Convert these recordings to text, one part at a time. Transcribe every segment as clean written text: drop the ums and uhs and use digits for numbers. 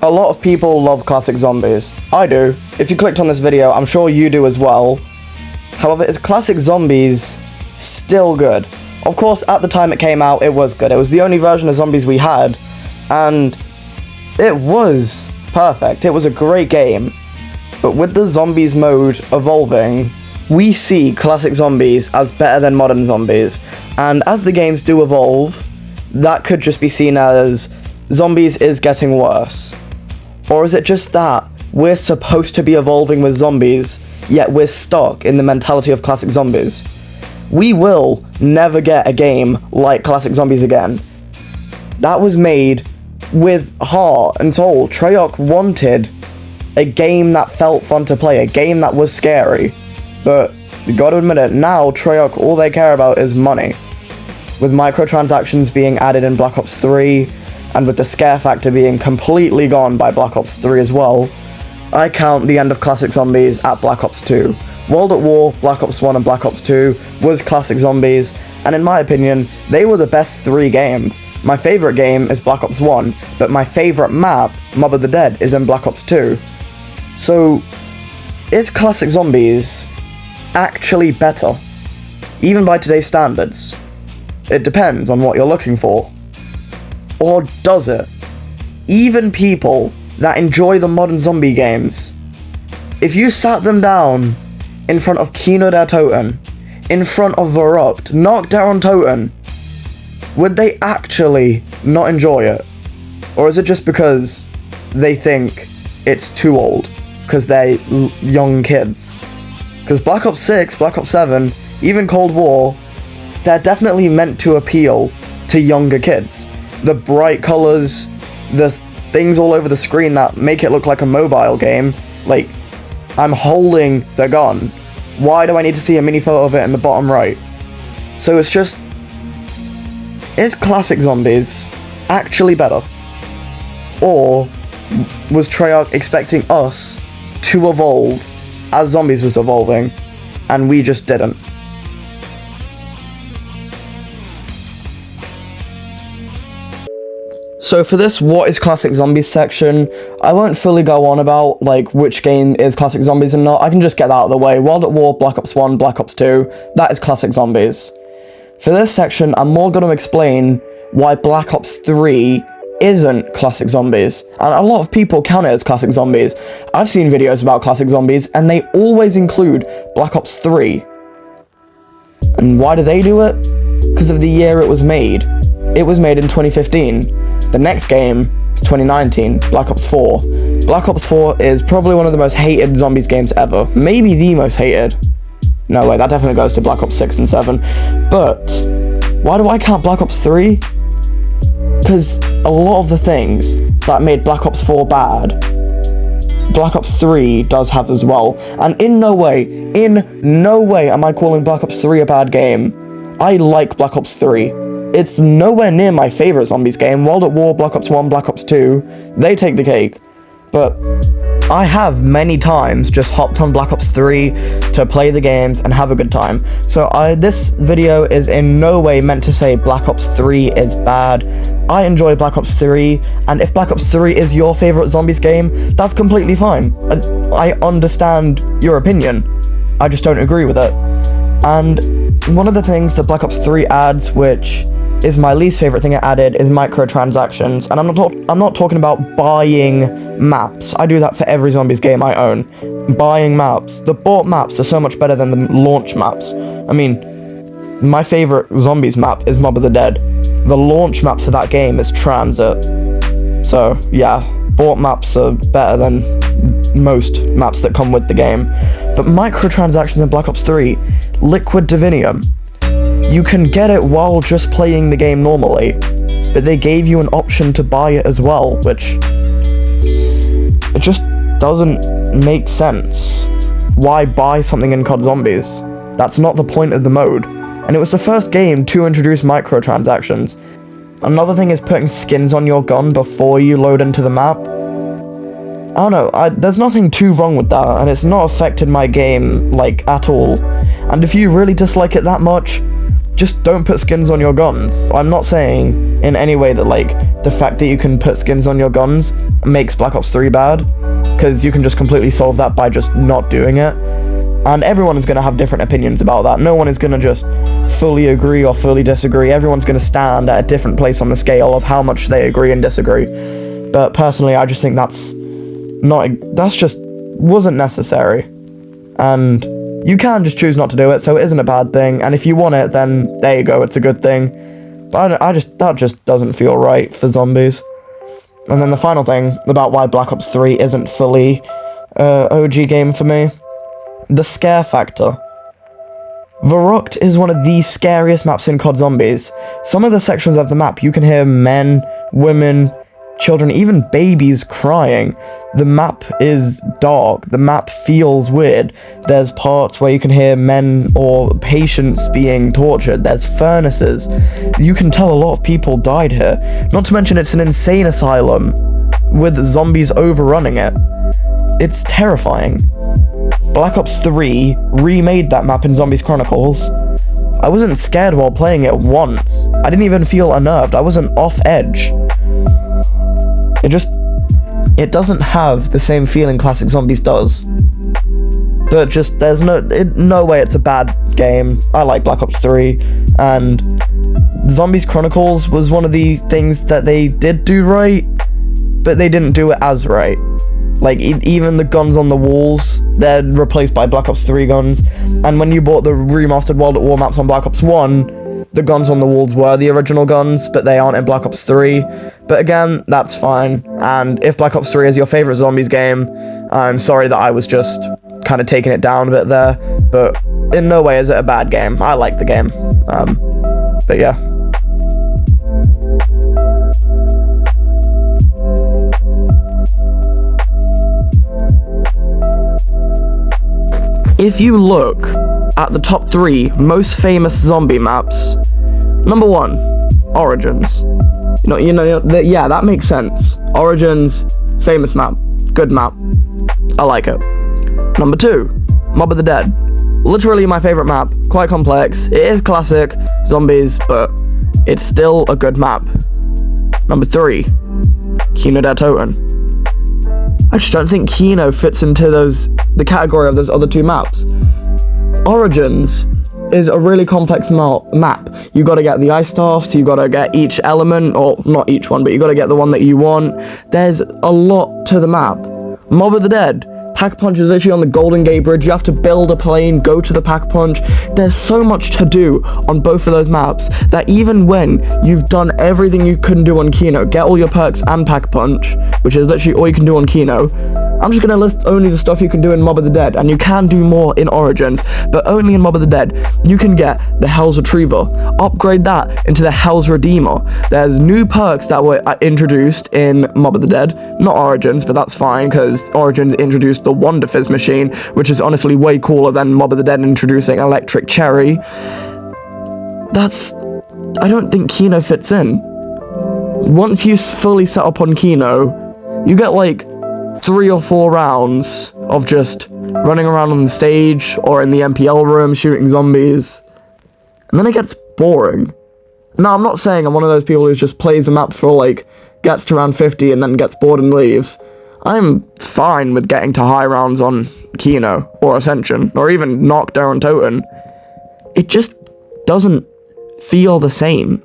A lot of people love classic zombies. I do. If you clicked on this video, I'm sure you do as well. However, is classic zombies still good? Of course, at the time it came out, it was good. It was the only version of zombies we had, and it was perfect. It was a great game. But with the zombies mode evolving, we see classic zombies as better than modern zombies. And as the games do evolve, that could just be seen as zombies is getting worse. Or is it just that we're supposed to be evolving with zombies, yet we're stuck in the mentality of classic zombies? We will never get a game like classic zombies again. That was made with heart and soul. Treyarch wanted a game that felt fun to play, a game that was scary. But you gotta admit it, now Treyarch, all they care about is money. With microtransactions being added in Black Ops 3, and with the scare factor being completely gone by Black Ops 3 as well, I count the end of classic zombies at Black Ops 2. World at War, Black Ops 1 and Black Ops 2 was classic zombies, and in my opinion, they were the best 3 games. My favourite game is Black Ops 1, but my favourite map, Mob of the Dead, is in Black Ops 2. So, is classic zombies actually better? Even by today's standards? It depends on what you're looking for. Or does it? Even people that enjoy the modern zombie games, if you sat them down in front of Kino der Toten, in front of Verrückt, Knock Down Toten, would they actually not enjoy it? Or is it just because they think it's too old? Because they're young kids? Because Black Ops 6, Black Ops 7, even Cold War, they're definitely meant to appeal to younger kids. The bright colors, the things all over the screen that make it look like a mobile game, like, I'm holding the gun. Why do I need to see a mini photo of it in the bottom right? So it's just, is classic zombies actually better? Or was Treyarch expecting us to evolve as zombies was evolving, and we just didn't? So for this what is classic zombies section, I won't fully go on about like which game is classic zombies and not. I can just get that out of the way. World at War, Black Ops 1, Black Ops 2, that is classic zombies. For this section, I'm more going to explain why Black Ops 3 isn't classic zombies. And a lot of people count it as classic zombies. I've seen videos about classic zombies and they always include Black Ops 3. And why do they do it? Because of the year it was made. It was made in 2015. The next game is 2019, Black Ops 4. Black Ops 4 is probably one of the most hated zombies games ever. Maybe the most hated. No way, that definitely goes to Black Ops 6 and 7. But why do I count Black Ops 3? Because a lot of the things that made Black Ops 4 bad, Black Ops 3 does have as well. And in no way am I calling Black Ops 3 a bad game. I like Black Ops 3. It's nowhere near my favourite zombies game. World at War, Black Ops 1, Black Ops 2, they take the cake. But I have many times just hopped on Black Ops 3 to play the games and have a good time. So this video is in no way meant to say Black Ops 3 is bad. I enjoy Black Ops 3, and if Black Ops 3 is your favourite zombies game, that's completely fine. I understand your opinion. I just don't agree with it. And one of the things that Black Ops 3 adds, which is my least favorite thing it added, is microtransactions. And I'm not talking about buying maps. I do that for every zombies game I own. Buying maps. The bought maps are so much better than the launch maps. I mean, my favorite zombies map is Mob of the Dead. The launch map for that game is Transit. So yeah, bought maps are better than most maps that come with the game. But microtransactions in Black Ops 3, Liquid Divinium, you can get it while just playing the game normally, but they gave you an option to buy it as well, which it just doesn't make sense. Why buy something in COD Zombies? That's not the point of the mode. And it was the first game to introduce microtransactions. Another thing is putting skins on your gun before you load into the map. I don't know, there's nothing too wrong with that, and it's not affected my game, like, at all. And if you really dislike it that much, just don't put skins on your guns. I'm not saying in any way that, like, the fact that you can put skins on your guns makes Black Ops 3 bad, because you can just completely solve that by just not doing it. And everyone is going to have different opinions about that. No one is going to just fully agree or fully disagree. Everyone's going to stand at a different place on the scale of how much they agree and disagree. But personally, I just think that's just wasn't necessary. And you can just choose not to do it, so it isn't a bad thing. And if you want it, then there you go, it's a good thing. But that just doesn't feel right for zombies. And then the final thing about why Black Ops 3 isn't fully OG game for me. The scare factor. Verrückt is one of the scariest maps in COD Zombies. Some of the sections of the map, you can hear men, women, children, even babies crying. The map is dark. The map feels weird. There's parts where you can hear men or patients being tortured. There's furnaces. You can tell a lot of people died here. Not to mention it's an insane asylum with zombies overrunning it. It's terrifying. Black Ops 3 remade that map in Zombies Chronicles. I wasn't scared while playing it once. I didn't even feel unnerved. I wasn't off edge. It doesn't have the same feeling Classic Zombies does. But just, there's no way it's a bad game. I like Black Ops 3, and Zombies Chronicles was one of the things that they did do right, but they didn't do it as right. Like, even the guns on the walls, they're replaced by Black Ops 3 guns. And when you bought the remastered World at War maps on Black Ops 1, the guns on the walls were the original guns, but they aren't in Black Ops 3. But again, that's fine. And if Black Ops 3 is your favorite zombies game, I'm sorry that I was just kind of taking it down a bit there. But in no way is it a bad game. I like the game. But yeah. If you look at the top 3 most famous zombie maps, number 1, Origins. Yeah, that makes sense. Origins, famous map, good map. I like it. Number 2, Mob of the Dead. Literally my favorite map. Quite complex. It is classic zombies, but it's still a good map. Number 3, Kino der Toten. I just don't think Kino fits into the category of those other 2 maps. Origins is a really complex map. You gotta get the ice staffs, you gotta get each element, or not each one, but you gotta get the one that you want. There's a lot to the map. Mob of the Dead. Pack-a-Punch is literally on the Golden Gate Bridge. You have to build a plane, go to the Pack-a-Punch. There's so much to do on both of those maps that even when you've done everything you can do on Kino, get all your perks and Pack-a-Punch, which is literally all you can do on Kino, I'm just going to list only the stuff you can do in Mob of the Dead, and you can do more in Origins, but only in Mob of the Dead. You can get the Hell's Retriever, upgrade that into the Hell's Redeemer. There's new perks that were introduced in Mob of the Dead, not Origins, but that's fine, because Origins introduced the Wonder Fizz machine, which is honestly way cooler than Mob of the Dead introducing Electric Cherry. I don't think Kino fits in. Once you fully set up on Kino, you get like 3 or 4 rounds of just running around on the stage or in the MPL room shooting zombies, and then it gets boring. Now, I'm not saying I'm one of those people who just plays a map for like, gets to round 50 and then gets bored and leaves. I'm fine with getting to high rounds on Kino or Ascension or even Knock der Toten. It just doesn't feel the same.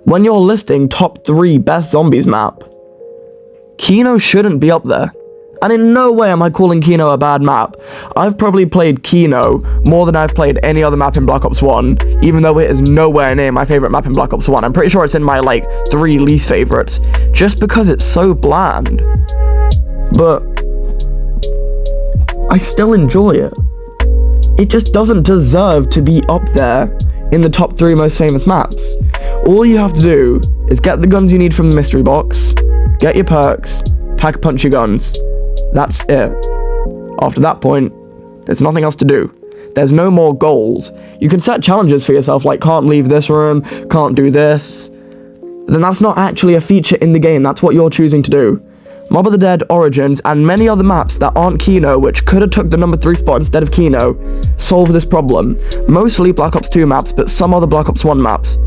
When you're listing top 3 best zombies map, Kino shouldn't be up there. And in no way am I calling Kino a bad map. I've probably played Kino more than I've played any other map in Black Ops 1, even though it is nowhere near my favorite map in Black Ops 1. I'm pretty sure it's in my, 3 least favorites, just because it's so bland. But I still enjoy it. It just doesn't deserve to be up there in the top 3 most famous maps. All you have to do is get the guns you need from the mystery box, get your perks, Pack-a-Punch your guns. That's it. After that point, there's nothing else to do. There's no more goals. You can set challenges for yourself, like can't leave this room, can't do this. Then that's not actually a feature in the game, that's what you're choosing to do. Mob of the Dead, Origins, and many other maps that aren't Kino, which could have took the number 3 spot instead of Kino, solve this problem. Mostly Black Ops 2 maps, but some other Black Ops 1 maps.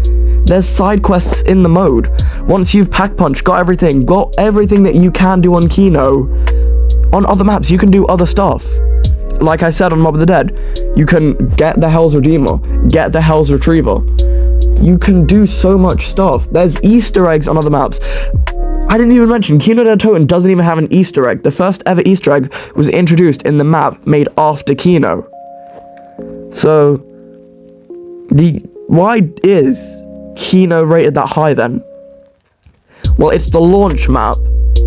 There's side quests in the mode. Once you've pack-punched, got everything that you can do on Kino, on other maps, you can do other stuff. Like I said on Mob of the Dead, you can get the Hell's Redeemer, get the Hell's Retriever. You can do so much stuff. There's Easter eggs on other maps. I didn't even mention, Kino der Toten doesn't even have an Easter egg. The first ever Easter egg was introduced in the map made after Kino. So, why is Kino rated that high then? Well, it's the launch map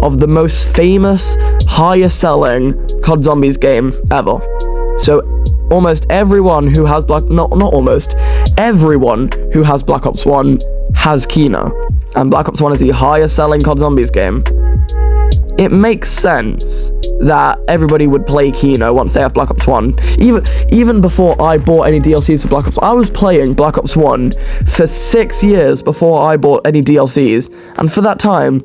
of the most famous, highest selling COD Zombies game ever. So, almost everyone who has everyone who has Black Ops 1 has Kino. And Black Ops 1 is the highest selling COD Zombies game. It makes sense that everybody would play Kino once they have Black Ops 1. Even before I bought any DLCs for Black Ops, I was playing Black Ops 1 for 6 years before I bought any DLCs. And for that time,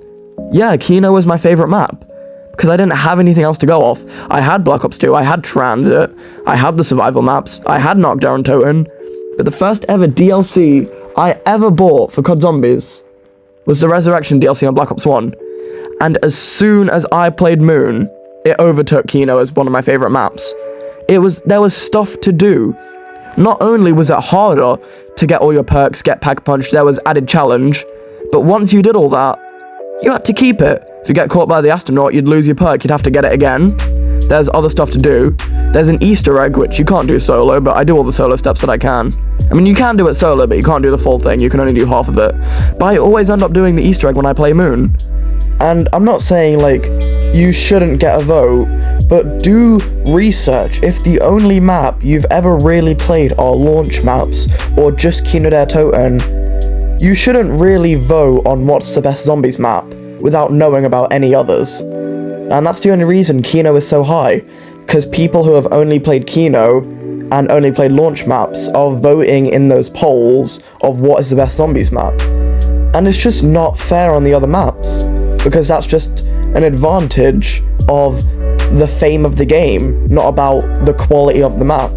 yeah, Kino was my favorite map. Because I didn't have anything else to go off. I had Black Ops 2, I had Transit, I had the survival maps, I had Knockdown Toten. But the first ever DLC I ever bought for COD Zombies was the Resurrection DLC on Black Ops 1. And as soon as I played Moon, it overtook Kino as one of my favorite maps. There was stuff to do. Not only was it harder to get all your perks, get pack punch, there was added challenge, but once you did all that, you had to keep it. If you get caught by the astronaut, you'd lose your perk, you'd have to get it again. There's other stuff to do. There's an Easter egg, which you can't do solo, but I do all the solo steps that I can. I mean, you can do it solo, but you can't do the full thing, you can only do half of it. But I always end up doing the Easter egg when I play Moon. And I'm not saying, like, you shouldn't get a vote, but do research if the only map you've ever really played are launch maps, or just Kino der Toten. You shouldn't really vote on what's the best Zombies map without knowing about any others. And that's the only reason Kino is so high, because people who have only played Kino and only played launch maps are voting in those polls of what is the best Zombies map. And it's just not fair on the other maps, because that's just an advantage of the fame of the game, not about the quality of the map.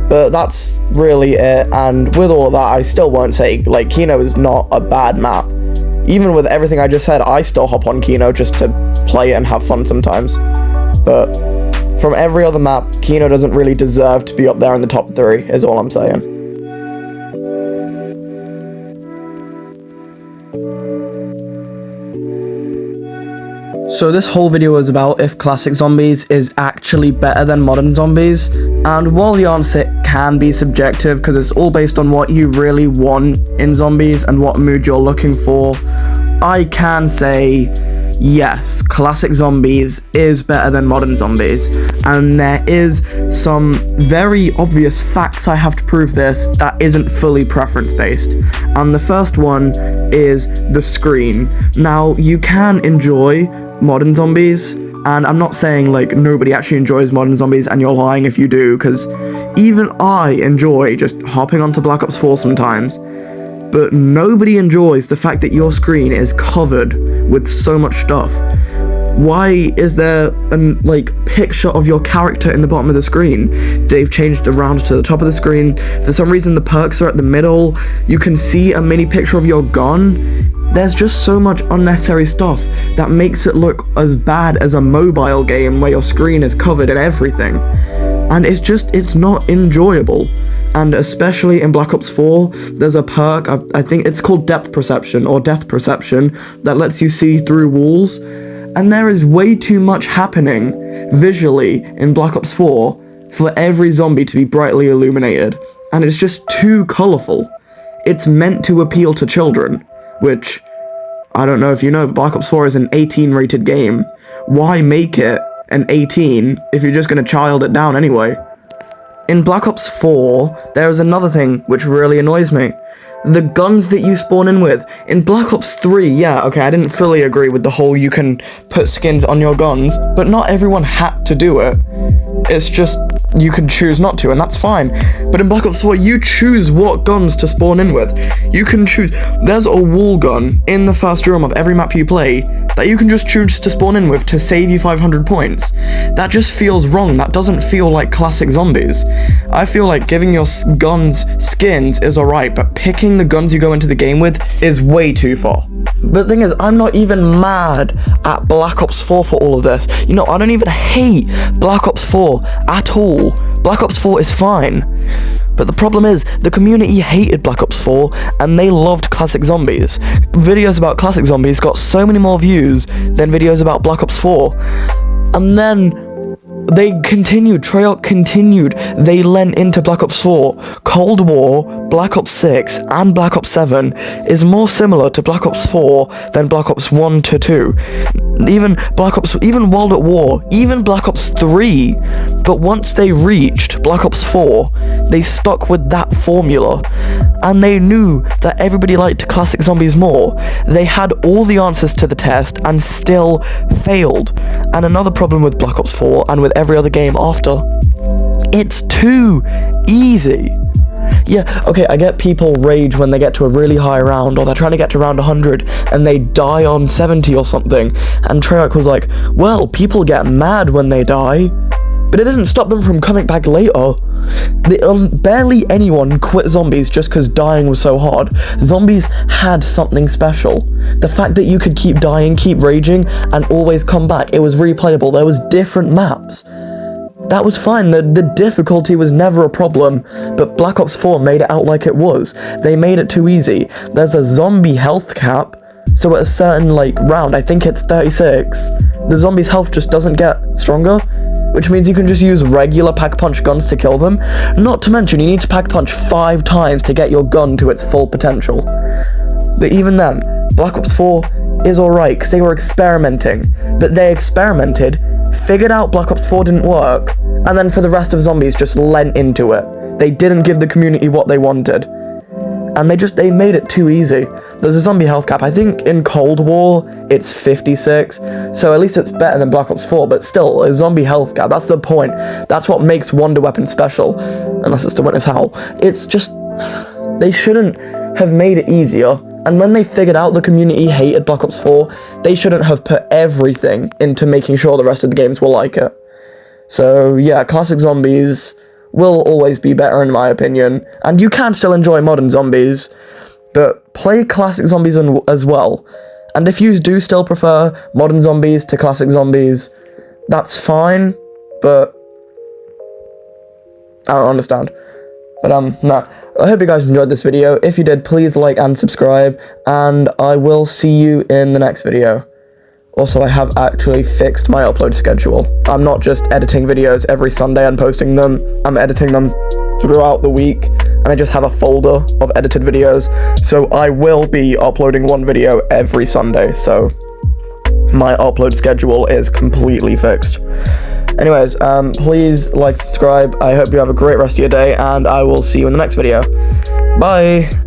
But that's really it, and with all that, I still won't say, like, Kino is not a bad map. Even with everything I just said, I still hop on Kino just to play it and have fun sometimes. But from every other map, Kino doesn't really deserve to be up there in the top 3, is all I'm saying. So this whole video is about if classic zombies is actually better than modern zombies, and while the answer can be subjective because it's all based on what you really want in zombies and what mood you're looking for, I can say yes, classic zombies is better than modern zombies, and there is some very obvious facts I have to prove this that isn't fully preference based, and the first one is the screen. Now, you can enjoy modern zombies, and I'm not saying like nobody actually enjoys modern zombies and you're lying if you do, because even I enjoy just hopping onto Black Ops 4 sometimes, but nobody enjoys the fact that your screen is covered with so much stuff. Why is there a picture of your character in the bottom of the screen? They've changed the round to the top of the screen. For some reason the perks are at the middle. You can see a mini picture of your gun. There's just so much unnecessary stuff that makes it look as bad as a mobile game where your screen is covered in everything. And it's not enjoyable. And especially in Black Ops 4, there's a perk, I think it's called Depth Perception or Depth Perception, that lets you see through walls. And there is way too much happening visually in Black Ops 4 for every zombie to be brightly illuminated. And it's just too colourful. It's meant to appeal to children, which, I don't know if you know, but Black Ops 4 is an 18 rated game. Why make it an 18 if you're just going to child it down anyway? In Black Ops 4, there is another thing which really annoys me. The guns that you spawn in with. In Black Ops 3, yeah, okay, I didn't fully agree with the whole you can put skins on your guns, but not everyone had to do it. It's just, you could choose not to, and that's fine. But in Black Ops 4, you choose what guns to spawn in with. You can choose, there's a wall gun in the first room of every map you play that you can just choose to spawn in with to save you 500 points. That just feels wrong. That doesn't feel like classic zombies. I feel like giving your guns skins is alright, but picking the guns you go into the game with is way too far. But the thing is, I'm not even mad at Black Ops 4 for all of this. You know, I don't even hate Black Ops 4 at all. Black Ops 4 is fine. But the problem is, the community hated Black Ops 4, and they loved classic zombies. Videos about classic zombies got so many more views than videos about Black Ops 4. And then they continued, Treyarch continued, they lent into Black Ops 4. Cold War, Black Ops 6, and Black Ops 7 is more similar to Black Ops 4 than Black Ops 1 to 2. Even World at War, even Black Ops 3. But once they reached Black Ops 4, they stuck with that formula. And they knew that everybody liked classic zombies more. They had all the answers to the test and still failed. And another problem with Black Ops 4 and with every other game after, it's too easy. Yeah, okay, I get people rage when they get to a really high round, or they're trying to get to round 100 and they die on 70 or something. And Treyarch was like, well, people get mad when they die, but it didn't stop them from coming back later. Barely anyone quit zombies just because dying was so hard. Zombies had something special. The fact that you could keep dying, keep raging, and always come back. It was replayable. There was different maps. That was fine. The difficulty was never a problem, but Black Ops 4 made it out like it was. They made it too easy. There's a zombie health cap, so at a certain, round, I think it's 36, the zombie's health just doesn't get stronger, which means you can just use regular pack-punch guns to kill them. Not to mention, you need to pack-punch 5 times to get your gun to its full potential. But even then, Black Ops 4 is alright, because they were experimenting. But they experimented, figured out Black Ops 4 didn't work, and then for the rest of zombies just lent into it. They didn't give the community what they wanted. And they made it too easy. There's a zombie health cap. I think in Cold War, it's 56. So at least it's better than Black Ops 4, but still, a zombie health cap. That's the point. That's what makes Wonder Weapon special. Unless it's to witness how. It's just, they shouldn't have made it easier. And when they figured out the community hated Black Ops 4, they shouldn't have put everything into making sure the rest of the games will like it. So yeah, classic zombies will always be better in my opinion, and you can still enjoy modern zombies, but play classic zombies as well. And if you do still prefer modern zombies to classic zombies, that's fine, but I don't understand. But no, I hope you guys enjoyed this video. If you did, please like and subscribe, and I will see you in the next video. Also, I have actually fixed my upload schedule. I'm not just editing videos every Sunday and posting them. I'm editing them throughout the week, and I just have a folder of edited videos. So I will be uploading one video every Sunday, so my upload schedule is completely fixed. Anyways, please like, subscribe. I hope you have a great rest of your day, and I will see you in the next video. Bye!